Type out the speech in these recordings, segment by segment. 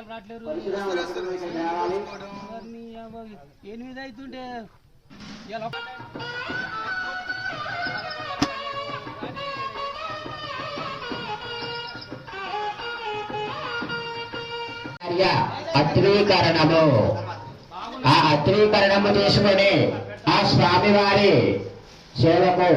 రావట్లేరు 8 అవుతుంటే అత్రీకరణము ఆ అత్రీకరణము చేసుకొని ఆ స్వామివారి సేవకు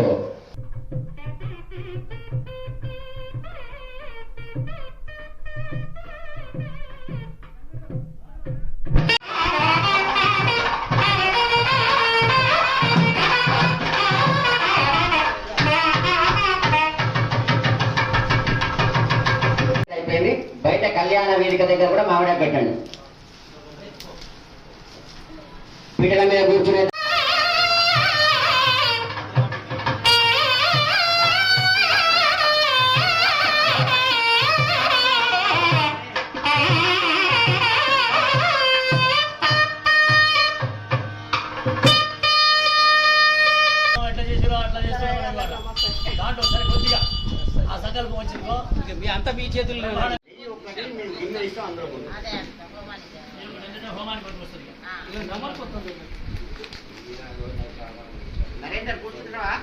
బయట కళ్యాణ వేదిక దగ్గర కూడా మామిడా పెట్టండి. పీటల మీద కూర్చునే అంతా మీ చేతుల్లో నరేందర్ కూర్చుంటున్నావా?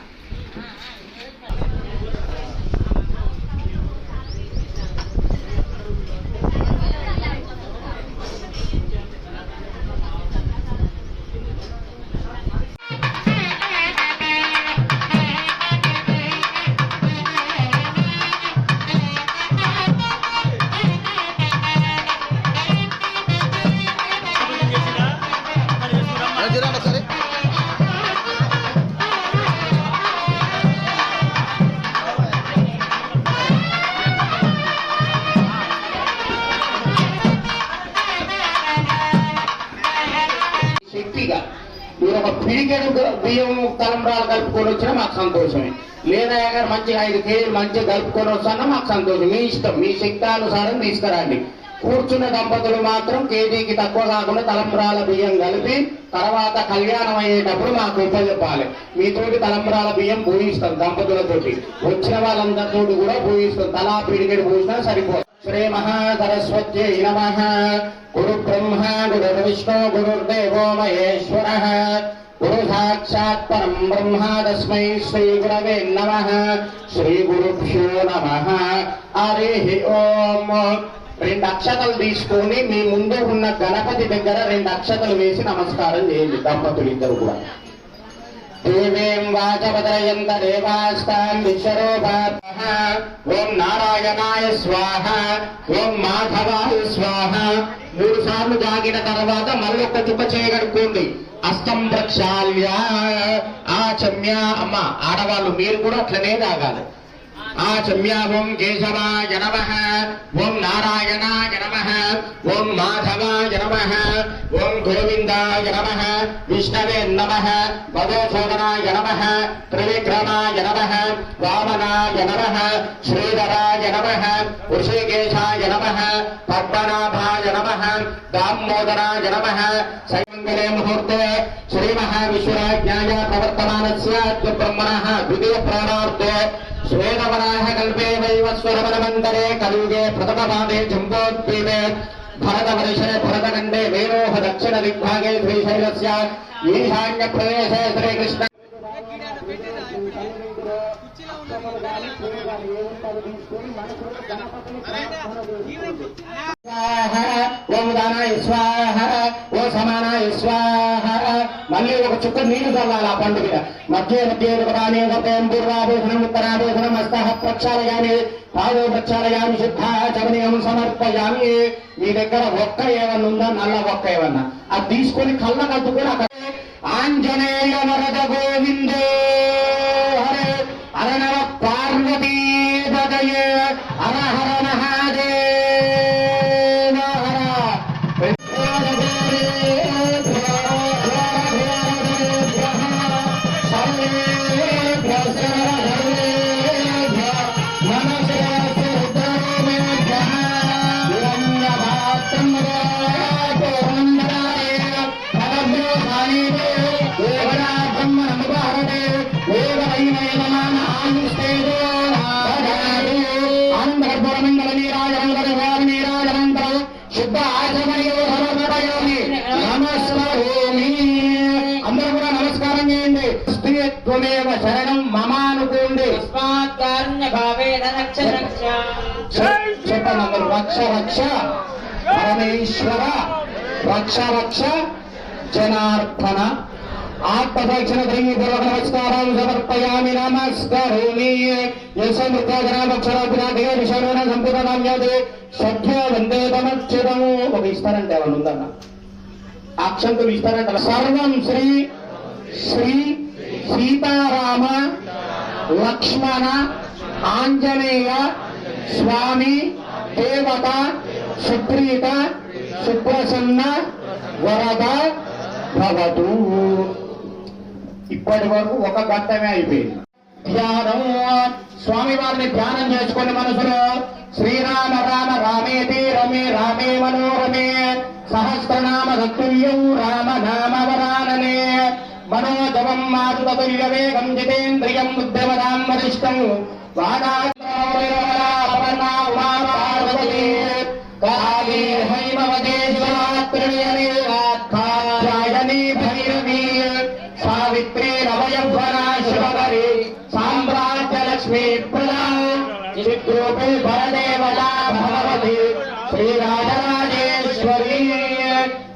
శక్తిగా మీరు ఒక పిడికెడు బియ్యం తలంబ్రాలు కలుపుకొని వచ్చినా మాకు సంతోషమే. లేదా గారు మంచిగా 5 కేజీలు మంచిగా కలుపుకొని వస్తున్నా మాకు సంతోషం. మీ ఇష్టం, మీ శక్తానుసారం తీసుకురండి. కూర్చున్న దంపతులు మాత్రం కేజీకి తక్కువ కాకుండా తలంబ్రాల బియ్యం కలిపి తర్వాత కళ్యాణం అయ్యేటప్పుడు మాకు ఉపజెప్పాలి. మీతోటి తలంబ్రాల బియ్యం పూజిస్తాం దంపతులతోటి. వచ్చిన వాళ్ళందరితో కూడా పూజిస్తాం. తలా పిడికెడు పూజినా సరిపోదు. శ్రీ మహాసరస్వత్యై నమః. గురు బ్రహ్మ గురు విష్ణు గురుర్దేవో మహేశ్వరః. గురు సాక్షాత్ పరం బ్రహ్మ తస్మై శ్రీ గురవే నమః. శ్రీ గురుభ్యో నమః. హరి ఓం. 2 అక్షతలు తీసుకొని మీ ముందు ఉన్న గణపతి దగ్గర 2 అక్షతలు వేసి నమస్కారం చేయండి దంపతులు ఇద్దరు కూడా. దేవేం వాచవదయంత దేవాస్తాం విశ్వరూపాః. ఓం నారాయణాయ స్వాహ. ఓం మాధవాయ స్వాహ. 3 సార్లు జాగిన తర్వాత మళ్ళొక్క చుక్క చేయగడుకోండి. అస్తం ప్రక్షాళ్య ఆచమ్య. అమ్మ ఆడవాళ్ళు మీరు కూడా అట్లనే తాగాలి. ఆచమ్య. ఓం కేశవాయ నమః. ఓం నారాయణాయ నమః. ఓం మాధవాయ నమః. ఓం గోవిందాయ నమః. విష్ణవే నమః. మధుసూదనాయ నమః. త్రివిక్రమాయ నమః. వామనాయ నమః. శ్రీధరాయ నమః. ఋషికేశాయ నమః. పద్మనాభాయ నమః. దామోదరాయ నమః. సైమంగళే ముహూర్తే శ్రీ మహావిశ్వరాజ్ఞాయ ప్రవర్తమానస్య బ్రహ్మణః ద్వితీయ ప్రాణార్థే శ్వేతవరాహ కల్పే వైవస్వరమనమంతరే కలియుగే ప్రథమపాదే జంబోద్వీపే భరతవర్షే భరతఖండే వేణోహ దక్షిణ దిగ్భాగే శ్రీశైలస్య ఈశాన్య ప్రదేశే శ్రీకృష్ణ ఓం దానాయ స్వాహ. ఓ సమానాయ స్వాహ. మళ్ళీ ఒక చుక్క నీళ్లు చల్లాలి ఆ పండుగ. మధ్య పూర్వాభూషణం ఉత్తరాభూషణం హస్తః ప్రక్షాళయామి పాదో ప్రక్షాళయామి శుద్ధాచమనీయం సమర్పయామి. మీ దగ్గర ఒక్క ఏమన్నా ఉందా? నల్ల ఒక్క ఏమన్నా అది తీసుకొని కళ్ళ కట్టుకొని అక్కడ ఆంజనేయ వరద గోవిందో హరే అరణవ పార్వతీ పదయే హర హర మహాదేవ హర. బ్రహ్మ పట్టుకోండి. చెప్పండి అందరూ. రక్ష రక్ష పరమేశ్వర, రక్ష రక్ష జనార్దన. ఆత్మరక్షణ దైవపూర్వక నమస్కారాలు సమర్పయామి. నమస్కరోమి. యశమృతజనామక్షరాభిరాధేశరణ సంపూర్ణనామ్యాది సఖ్య వందే తమచ్యుతము. ఒక ఇస్తారంటే ఏమన్నా ఉందన్న? అక్షంతులు ఇస్తారంట. సర్వం శ్రీ శ్రీ సీతారామ లక్ష్మణ ఆంజనేయ స్వామి దేవత సుప్రీత సుప్రసన్న వరద భవతు. ఇప్పటి వరకు ఒక ఘట్టమే అయిపోయింది. ధ్యానం. స్వామి వారిని ధ్యానం చేసుకుని మనసులో శ్రీరామ రామ రామేతి రమే రామే మనోరమే సహస్రనామ తత్తుల్యం రామ నామ వరాననే మనోజవం మారుతతుల్య వేగం జితేంద్రియం బుద్ధిమదాం వరిష్టం కాళీ హైమవదేశ్వరాత్రిణి భైరవీ సావిత్రీ నవయవ్వనా శివకరి సామ్రాజ్య లక్ష్మీ ప్రదా చిద్రూపే పరదేవతా భగవతి శ్రీరాజరాజేశ్వరీ.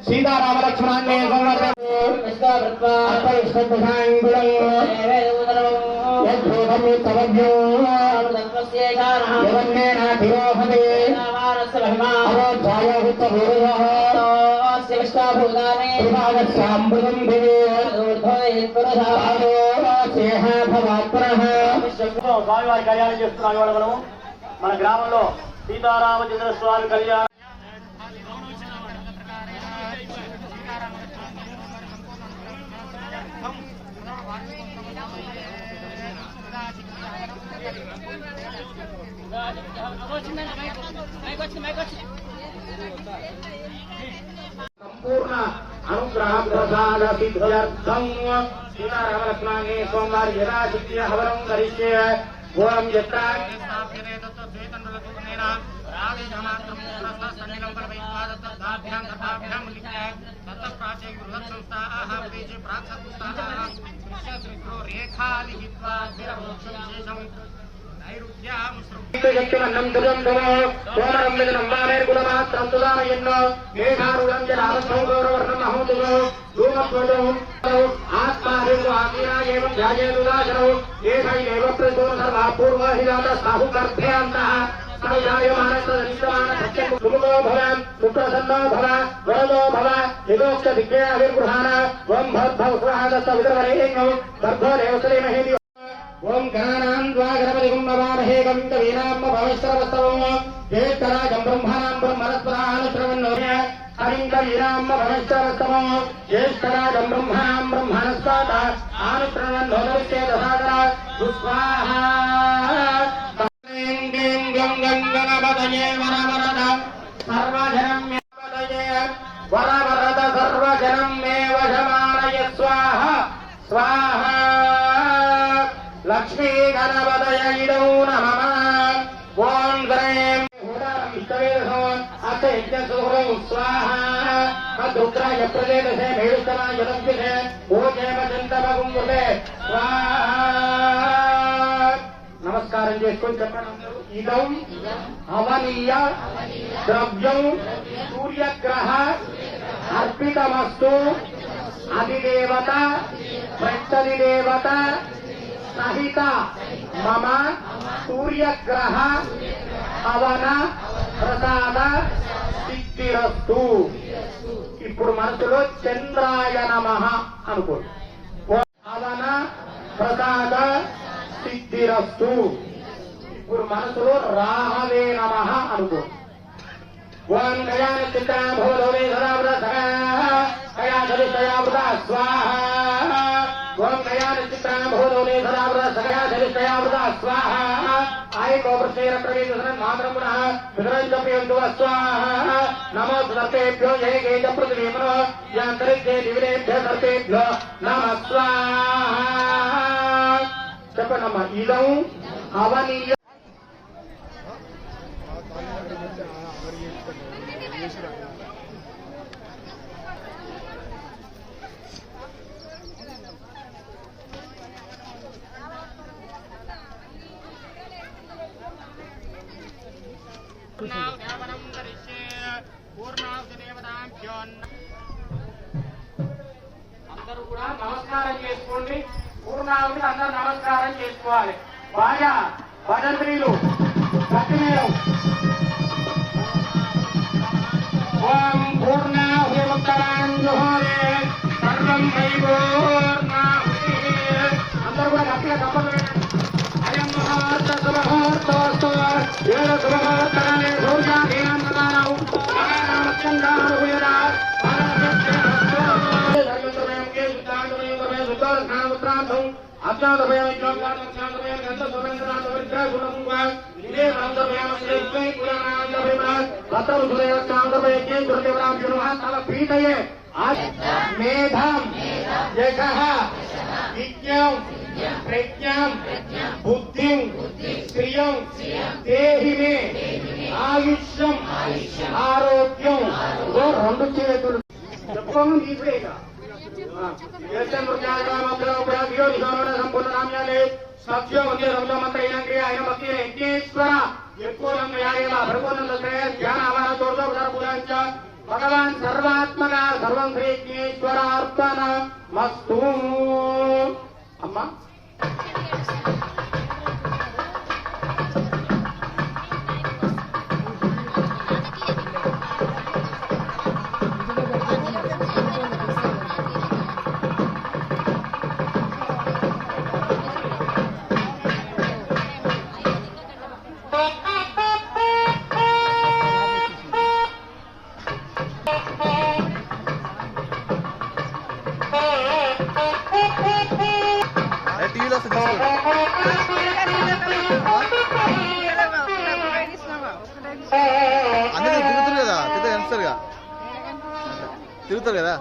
సీతారామ లక్ష్మణాన్ని స్వామివారి కళ్యాణం చేస్తున్నాం. ఇవాళ మనము మన గ్రామంలో సీతారామచంద్ర స్వామి కళ్యాణం. సంపూర్ణ అనుగ్రహ ప్రసాద సిద్ధ్యర్థం సీతారామలక్ష్మణే సోమవారి యథాశక్తియ హవనం కరిష్యే. ఓం శక్తిమన్నం దుజం ధమో సోమరం విజనం వామేర్గుణమాత్రం తుదామయన్నో మేఘారుణం జలావస్థం గౌరవర్ణం అహోతులో ధూమత్వజం ఆత్మాహిందు ఆకీరాయేవం ధ్యాయేదుదాశనో ఏషైలేవ ప్రసో సర్వా పూర్వహిరాత సాహుగర్భేంతః సుముఖో భవ సుప్రసన్నో భవ వరదో భవ హితోక్ష దిగ్గే అవిర్గృహాణ ఓం భద్భవ స్వాహదస్త విదవరేణ్యో భర్గో దేవశ్రీమహే. ఓం గణానాం ద్వాగరపతిగం నమామహే కవిం కవీనాం భవేశ్వరవస్తవం జ్యేష్ఠరాజం బ్రహ్మణాం బ్రహ్మణస్పదానుశ్రవన్నోర్య కవిం కవీనాం భవేశ్వరవస్తవం జ్యేష్ఠరాజం బ్రహ్మణాం బ్రహ్మణస్పద ఆనుశ్రవన్నోర్చేదసాగర స్వాహా. గంగణపతయే వరవరద సర్వజనం మే వరవరద సర్వజనం మే వశమానయ స్వాహ స్వాహ. లక్ష్మీ గణపతయ ఇదౌ నమః. ఓం గ్రైం అక్షయజ్ఞసుహృం స్వాహ. రుద్రాయ ప్రదేశే మేడుస్తమాయ లంకిషే ఓజేమచంతమగుంగుటే స్వాహ. నమస్కారం చేసుకొని చెప్పండి. ఇదం అవనీయ ద్రవ్యం సూర్యగ్రహ అర్పితమస్తు అధిదేవత ప్రత్యధిదేవత సహిత మమ సూర్యగ్రహ పవన ప్రసాద సిద్ధిరస్తు. ఇప్పుడు మనసులో చంద్రాయ నమః అనుకోండి. పవన ప్రసాద సిద్ధిరస్తు. ఇప్పుడు మనసులో రాహవే నమః అనుకోండి. ఓం గయాన చిత్రాభోధోమే సదావృత కయాధరిష్టయావృత స్వాహ. ఓం గయాన చిత్రాభోధోమే సదావృత సకయాధరిష్టయావృత స్వాహ. ఆయకోపృష్ఠేర ప్రవేశనం మాత్రం పునః విదరంజపయంతు స్వాహ. నమో సర్పేభ్యో ఏకేచ పృథివీమనో యాంతరిక్షే దివిరేభ్య సర్పేభ్యో నమః స్వాహ. చెప్పండమ్మా. ఇదం అవనీయ అందరూ కూడా నమస్కారం చేసుకోండి. పూర్ణాహుతి అందరూ నమస్కారం చేసుకోవాలి. బాగా భజంత్రీలు గట్టిమేళం. ఓం పూర్ణాహుతిముత్తరాం జోహరే సర్వం వైపూర్ణాహుతి. అందరూ కూడా గట్టిగా తప్పదు. అయం మహార్త శుభముహూర్తోస్తు ఏడు శుభముహూర్తాలే సూర్యాధీనం ప్రదానం మేధం యశః విజ్ఞం ప్రజ్ఞం బుద్ధిం శ్రియం దేహి మే ఆయుష్యం ఆరోగ్యం. రెండు చేతులు చెప్పము నీవే. సంపూర్ణ నామ్యాలే సత్యం వందే రంజ మంత్ర క్రియ ఆయన భక్తి యజ్ఞేశ్వర ఎక్కువ భగవన్ ధ్యాన ఆవార చోర్చ భగవాన్ సర్వాత్మక సర్వం శ్రీ యజ్ఞేశ్వర అర్పణ మస్తు. అమ్మా అందరూ తిరుగుతారు కదా.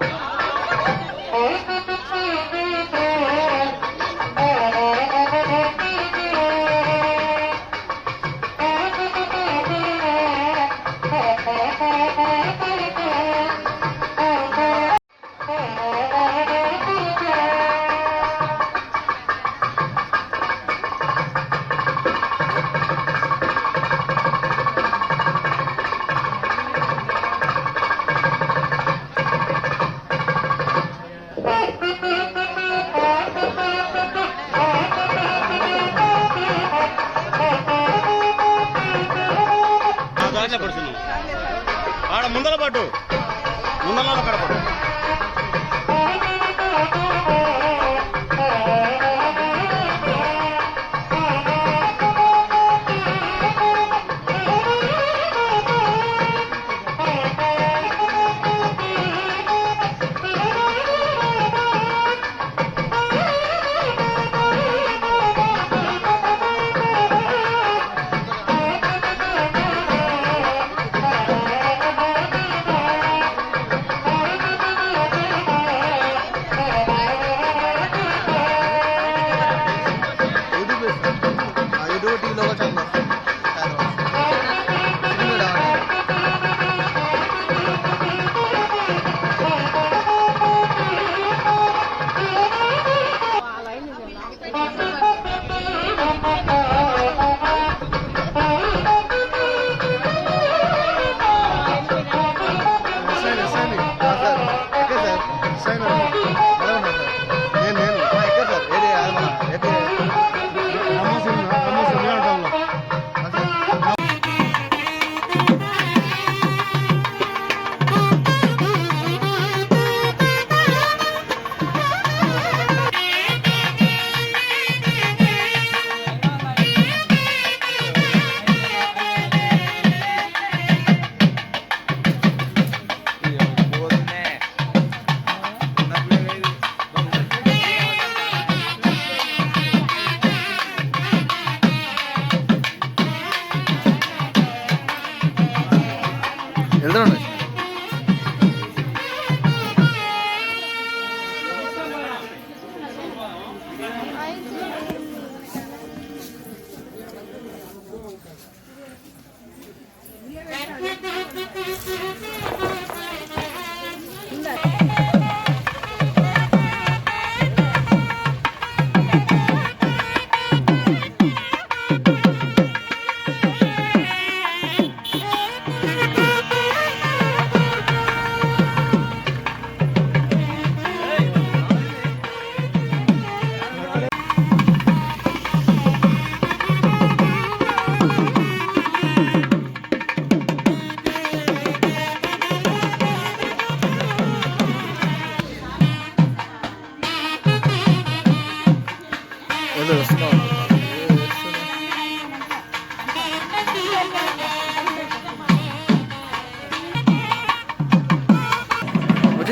ఆడ ముందల పాటు ముందల కడపడు.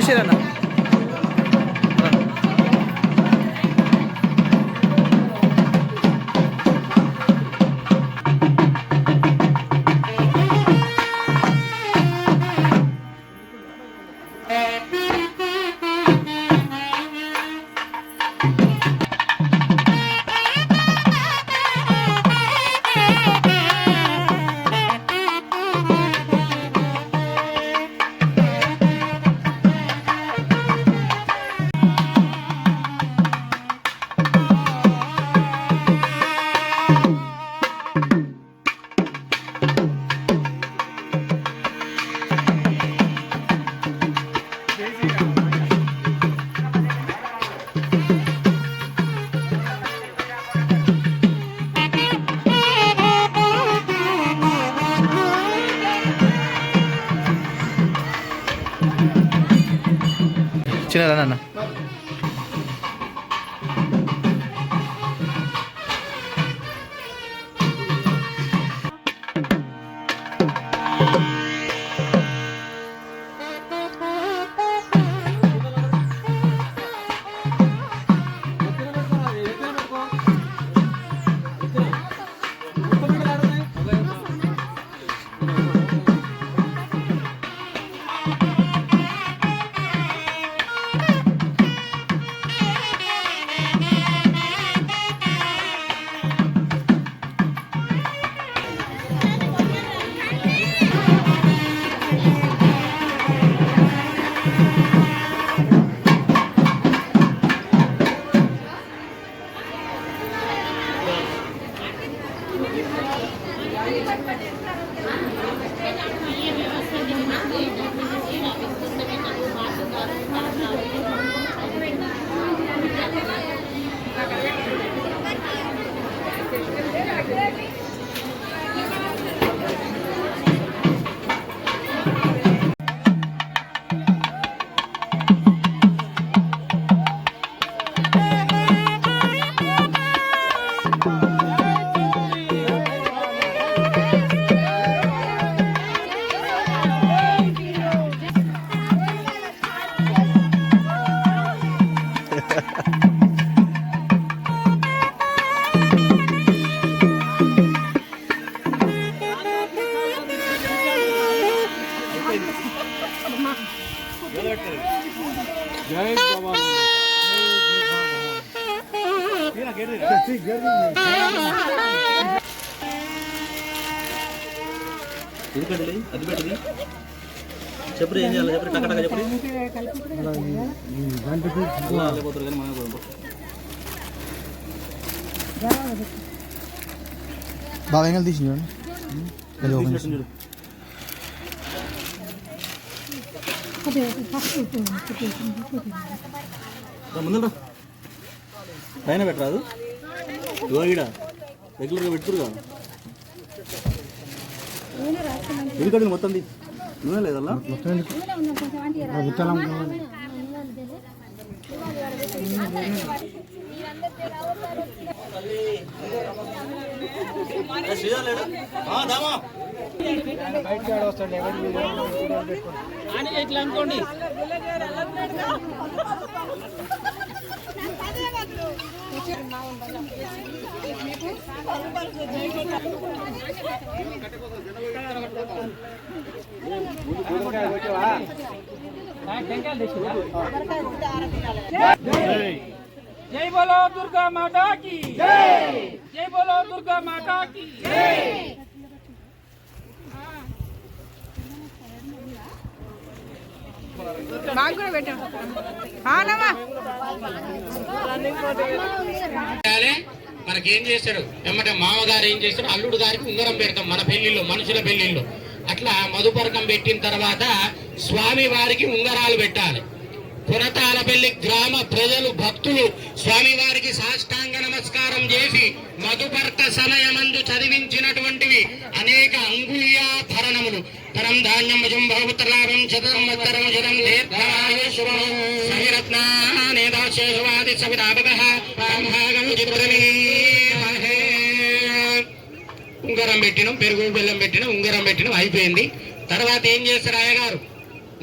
చూసారన్న చిన్నదన్న అది పెట్టింది చెప్పు ఏం చేయాలి చెప్పు టక్క చెప్పు బాగా ఎంగల్ తీసి చూడండి ముందు పైన పెట్టరాదు ఈడ రెగ్యులర్గా పెట్టుకురు ఎందుకంటే మొత్తం నూనె లేదల్లా ఇట్లా అనుకోండి जय बोलो दुर्गा माता की जय जय बोलो दुर्गा माता की जय మనకేం చేస్తాడు ఎమ్మటే మామగారు ఏం చేస్తాడు అల్లుడు గారికి ఉంగరం పెడతాం మన పెళ్లిళ్ళు మనుషుల పెళ్లిళ్ళు అట్లా మధుపరకం పెట్టిన తర్వాత స్వామి వారికి ఉంగరాలు పెట్టాలి. పురతాలపల్లి గ్రామ ప్రజలు భక్తులు స్వామివారికి సాష్టాంగ నమస్కారం చేసి మధుపర్క సమయమందు చదివించినటువంటివి అనేక అంగుళ్యాభరణములు తరం ధాన్యం భగవతలాభం చతుర్మత్తరం శరం దీర్ఘాయుష్యం సవిరత్నానేదాశేషవాది సవితాభగః బ్రహ్మాగం చిత్రమీమహే. ఉంగరం పెట్టినాం, పెరుగు బెల్లం పెట్టినాం, ఉంగరం పెట్టినాం, అయిపోయింది. తర్వాత ఏం చేస్తారు అయ్యగారు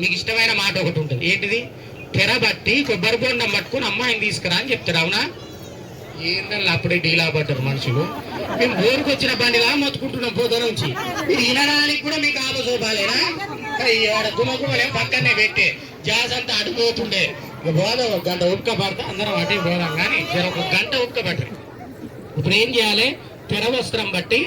మీకు ఇష్టమైన మాట ఒకటి ఉంటుంది, ఏంటిది? తెరబట్టి కొబ్బరి బొండం పట్టుకుని అమ్మాయిని తీసుకురా అని చెప్తారు. అవునా? ఏంటన్నా అప్పుడే డీలా పడ్డారు మనుషులు. మేము బోరుకు వచ్చిన బండిలా మొత్తుకుంటున్నాం పొద్దు నుంచి. ఇది వినడానికి కూడా మీకు ఆలోచోపాలేనా? తుమ్మకుమలే పక్కనే పెట్టే జాస్ అంతా అడుగుతుండే పోదా, ఒక గంట ఉక్క పడితే అందరం అటే పోదాం, కానీ ఒక గంట ఉక్క పట్టరు. ఇప్పుడు ఏం చేయాలి? తెర వస్త్రం బట్టి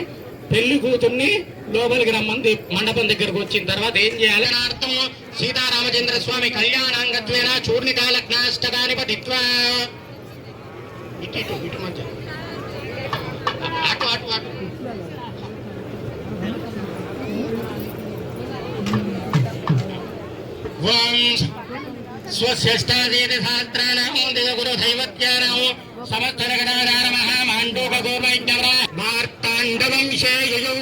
పెళ్లి కూతుర్ని లోపలికి రమ్మంది. మండపం దగ్గరకు వచ్చిన తర్వాత ఏం చేయాలి? అర్థం సీతారామచంద్ర స్వామి కళ్యాణాంగత్వేన చూర్ణికాలగ్నాష్టకాని పఠిత్వా. ఇటు ఇటు ఇటు మధ్య అటు అటు అటు స్వశ్రేష్టాదీశాస్త్రాణం దేవగురు దైవత్యానాం సమస్తరగణాధార మహామాండూక గోవైజ్ఞవర మార్తాండవంశే యయౌ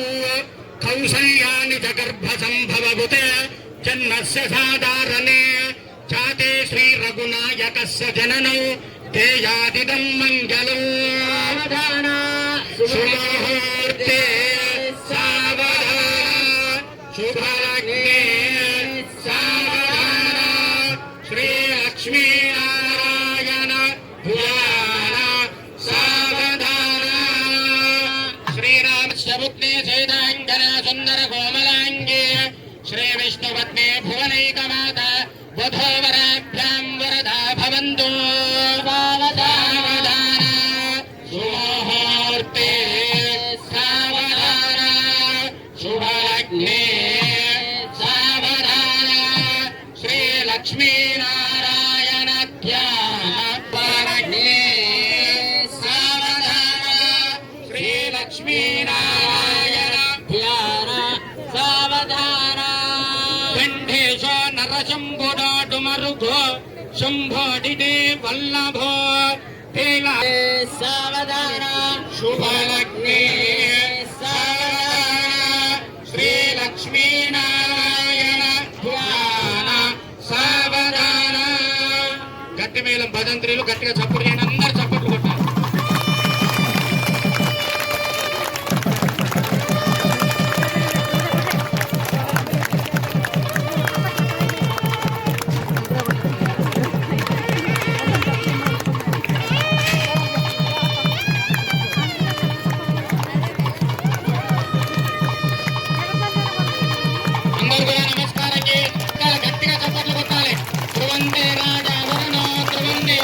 కౌసల్యాని చ గర్భ సంభవభుతే జన్మస్య సాధారణే చాతే శ్రీ రఘునాయకస్య జననౌ తేజాదిదం మంగళం. సుముహూర్తే సావధాన శుభలగ్నే సావధాన శ్రీ లక్ష్మీనారాయణ ధ్యాన సావధాన. శ్రీరామస్య పుత్రే సీతాంగన సుందర కోమలాంగే శ్రీ విష్ణుపత్నే భువనైకమాత వధూవరాభ్యాం వరదా భవంతు. సుముహూర్తే సావధాన శుభలగ్నే సావధాన శ్రీ లక్ష్మీనారాయణ ధ్యానే సావధాన శ్రీ లక్ష్మీనారాయణ ధ్యాన సావధాన. గంధేశో నరశంభుడాటు మరుగో శంభోడిదే వల్లభో సావధాన శుభలగ్నే సావధాన శ్రీ లక్ష్మీనారాయణ ధ్యాన సావధాన. గట్టి మేళం భజంత్రులు గట్టిగా చప్పుడు చేయండి, అందరు చప్పట్లు కొట్టాలి. నమస్కారం చేసి గట్టిగా చప్పట్లు కొట్టాలి. ధ్రువందే రాజా వరుణో ధ్రువందే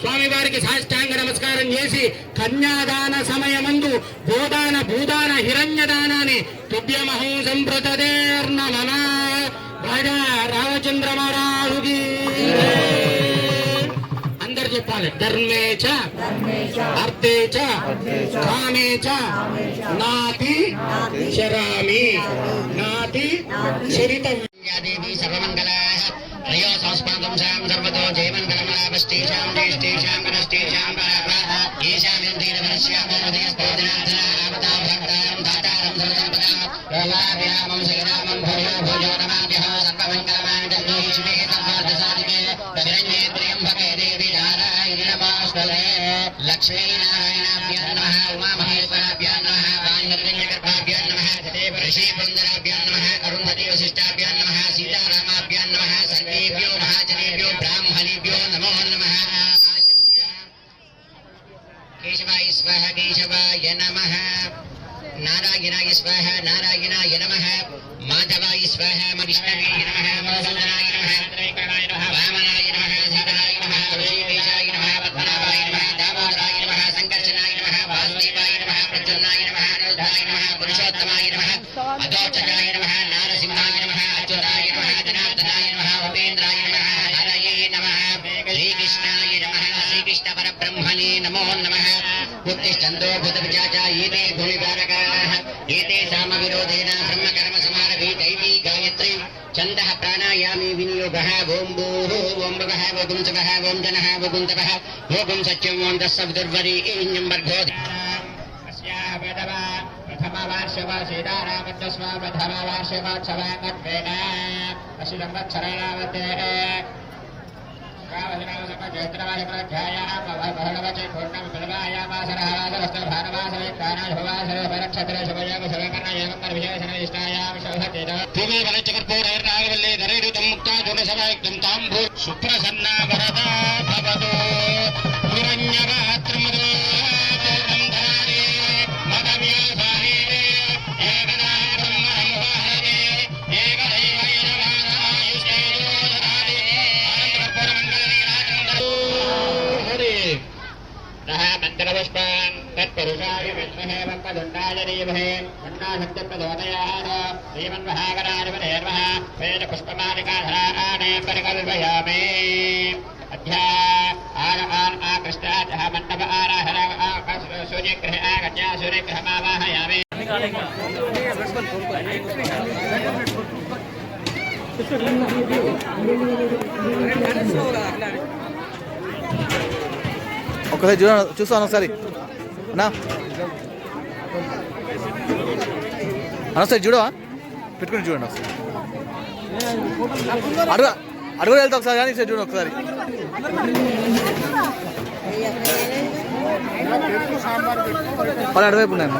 స్వామివారికి సాష్టాంగ నమస్కారం చేసి కన్యాదాన సమయమందు గోదాన భూదాన హిరణ్యదానాన్ని తుభ్యమహం సంప్రతదేర్నమన రాజా రామచంద్ర మహారాజుకి. అందరు చెప్పాలి. ధర్మే చ అర్థే చ కామే చ నాతి శరామి నాతి చరితవ్యాదేవి సర్వమంగళ త్రయో సంస్పాదం శాం సర్వతో జయమంగళమలాభస్తేషాం దేష్టేషాం గణస్తేషాం ఏషాం యంధీరవరస్యామోదయస్పోదనాథనామతాభ్రమతారం దాతారం సర్వసంపదాం రోమాభిరామం శ్రీరామం భూయో భూయో నమాభ్యః సర్వమంగళమాంగళ్యే శివే సర్వార్థసాధికే శరణ్యే త్ర్యంబకే దేవి నారాయణి నమోస్తుతే. లక్ష్మీనారాయణాభ్యో నమః ఉమామహేశ్వరాభ్యో నమః వాయుర్గర్భాభ్యో నమః ఋషిపుంజరాభ్యో నమః అరుంధతి వశిష్టాభ్యో నమః సీతారామాభ్యో నమః సర్వేభ్యో మహాజనేభ్యో బ్రాహ్మణేభ్యో నమో నమః. కేశవాయ స్వాహ కేశవాయ నమః. నారాయణాయ స్వాహ నారాయణాయ నమః. మాధవాయ స్వాహ విష్ణవే నమః. మధుసూదనాయ నమః. త్రైకణాయ నమః. వామనాయ నమః. సీతాయ నమః. ఋషికేశాయ నమః. పద్మనాభాయ నమః. దామోదరాయ నమః. సంకర్షణాయ నమః. వాసుదేవాయ నమః. ప్రద్యుమ్నాయ నమః. అనిరుద్ధాయ నమః. పురుషోత్తమాయ నమః. అధోచకాయ నమః. నారసింహాయ నమః. అచ్యుతాయ నమః. జనార్దనాయ నమః. ఉపేంద్రాయ నమః. హరయే నమః. శ్రీకృష్ణాయ నమః. శ్రీకృష్ణ పరబ్రహ్మణే నమో నమః. ఉత్తిష్టంతో భూతవిజాచా ఏతే భూమికారకాః ఏతే సామవిరోధేన బ్రహ్మకర్మ సమారభే దైవీ గాయత్రీ ఛందః ప్రాణాయామే వినియోగః. ఓం భూః ఓం భువః ఓం గుంసవః ఓం జనః ఓం గుంతవః ఓం గుం సత్యం ఓం తస్సవితుర్వరేణ్యం భర్గో. అస్యాః వేదవ ప్రథమవార్షవ సీతారామస్వ ప్రథమవార్షవోత్సవ మద్వేద అశి సంవత్సరావతే సుప్రసన్నా వరదా భవతు హిరణ్యగాత్రముదో పూర్ణం ధరారే మదవ్యాసారే ఏకదా బ్రహ్మణముపాహరే ఏకదైవైన వారాయుష్ేజో దదారే ఆనందకర్పూరమంగళనీరాజందరూ మంత్రపుష్పాన్ తత్పురుషాయ విద్మహే వక్రతుండాయ ధీమహి తన్నో ప్రచోదయాత్ శ్రీమన్మహాగణాధిపతేర్వః వేదపుష్పమాలికాధరాణే పరికల్పయామి అధ్యా ఆకృష్టాతః మండప ఆరాధన సూర్యగ్రహ ఆగత్య సూర్యగ్రహమావాహయామి. ఒకసారి చూస్తాను ఒకసారి అన్నా ఒకసారి చూడవా పెట్టుకుని చూడండి ఒకసారి అడుగు వెళ్తా ఒకసారి కానీ చూడండి ఒకసారి వాళ్ళు అటువైపు ఉన్నాయి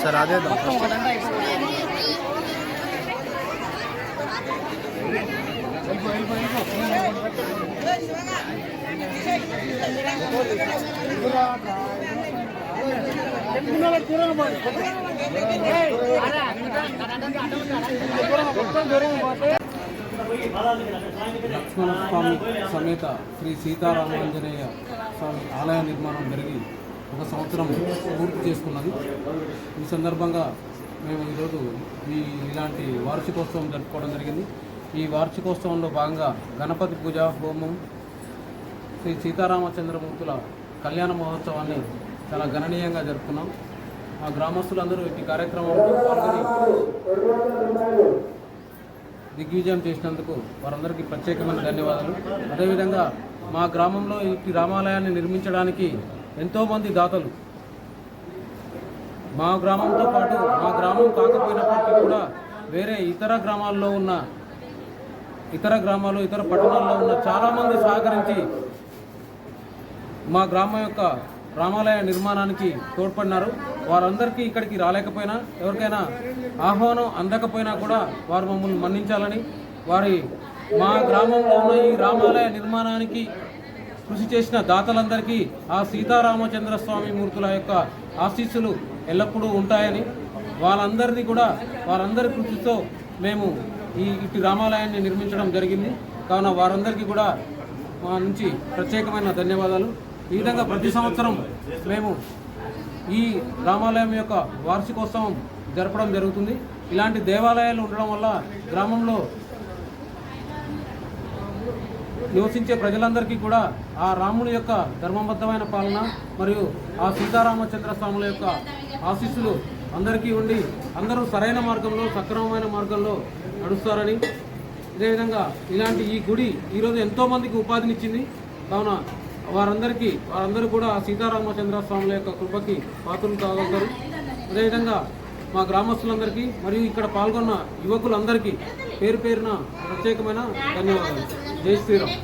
సార్ అదే లక్ష్మణ స్వామి సమేత శ్రీ సీతారామాంజనేయ స్వామి ఆలయ నిర్మాణం జరిగి 1 సంవత్సరం పూర్తి చేసుకున్నది. ఈ సందర్భంగా మేము ఈరోజు ఇలాంటి వార్షికోత్సవం జరుపుకోవడం జరిగింది. ఈ వార్షికోత్సవంలో భాగంగా గణపతి పూజ హోమం, శ్రీ సీతారామచంద్రమూర్తుల కళ్యాణ మహోత్సవాన్ని చాలా గణనీయంగా జరుపుకున్నాం. మా గ్రామస్తులందరూ ఈ కార్యక్రమంలో పాల్గొని దిగ్విజయం చేసినందుకు వారందరికీ ప్రత్యేకమైన ధన్యవాదాలు. అదేవిధంగా మా గ్రామంలో ఈ రామాలయాన్ని నిర్మించడానికి ఎంతోమంది దాతలు, మా గ్రామంతో పాటు మా గ్రామం కాకపోయినప్పటికీ కూడా వేరే ఇతర గ్రామాల్లో ఉన్న ఇతర పట్టణాల్లో ఉన్న చాలామంది సహకరించి మా గ్రామం యొక్క రామాలయ నిర్మాణానికి తోడ్పడినారు. వారందరికీ ఇక్కడికి రాలేకపోయినా, ఎవరికైనా ఆహ్వానం అందకపోయినా కూడా వారు మమ్మల్ని మన్నించాలని, మా గ్రామంలో ఉన్న ఈ రామాలయ నిర్మాణానికి కృషి చేసిన దాతలందరికీ ఆ సీతారామచంద్ర స్వామి మూర్తుల యొక్క ఆశీస్సులు ఎల్లప్పుడూ ఉంటాయని, వారందరి కృషితో మేము ఇటు రామాలయాన్ని నిర్మించడం జరిగింది. కావున వారందరికీ కూడా మా నుంచి ప్రత్యేకమైన ధన్యవాదాలు. ఈ విధంగా ప్రతి సంవత్సరం మేము ఈ రామాలయం యొక్క వార్షికోత్సవం జరపడం జరుగుతుంది. ఇలాంటి దేవాలయాలు ఉండడం వల్ల గ్రామంలో నివసించే ప్రజలందరికీ కూడా ఆ రాముని యొక్క ధర్మబద్ధమైన పాలన మరియు ఆ సీతారామచంద్ర స్వాముల యొక్క ఆశీస్సులు అందరికీ ఉండి అందరూ సరైన మార్గంలో, సక్రమమైన మార్గంలో నడుస్తారని, అదేవిధంగా ఇలాంటి ఈ గుడి ఈరోజు ఎంతోమందికి ఉపాధినిచ్చింది. కావున వారందరూ కూడా సీతారామచంద్ర స్వాముల యొక్క కృపకి పాత్రలు కాగలుగుతారు. అదేవిధంగా మా గ్రామస్తులందరికీ మరియు ఇక్కడ పాల్గొన్న యువకులందరికీ పేరు పేరున ప్రత్యేకమైన ధన్యవాదాలు. జై శ్రీరామ్.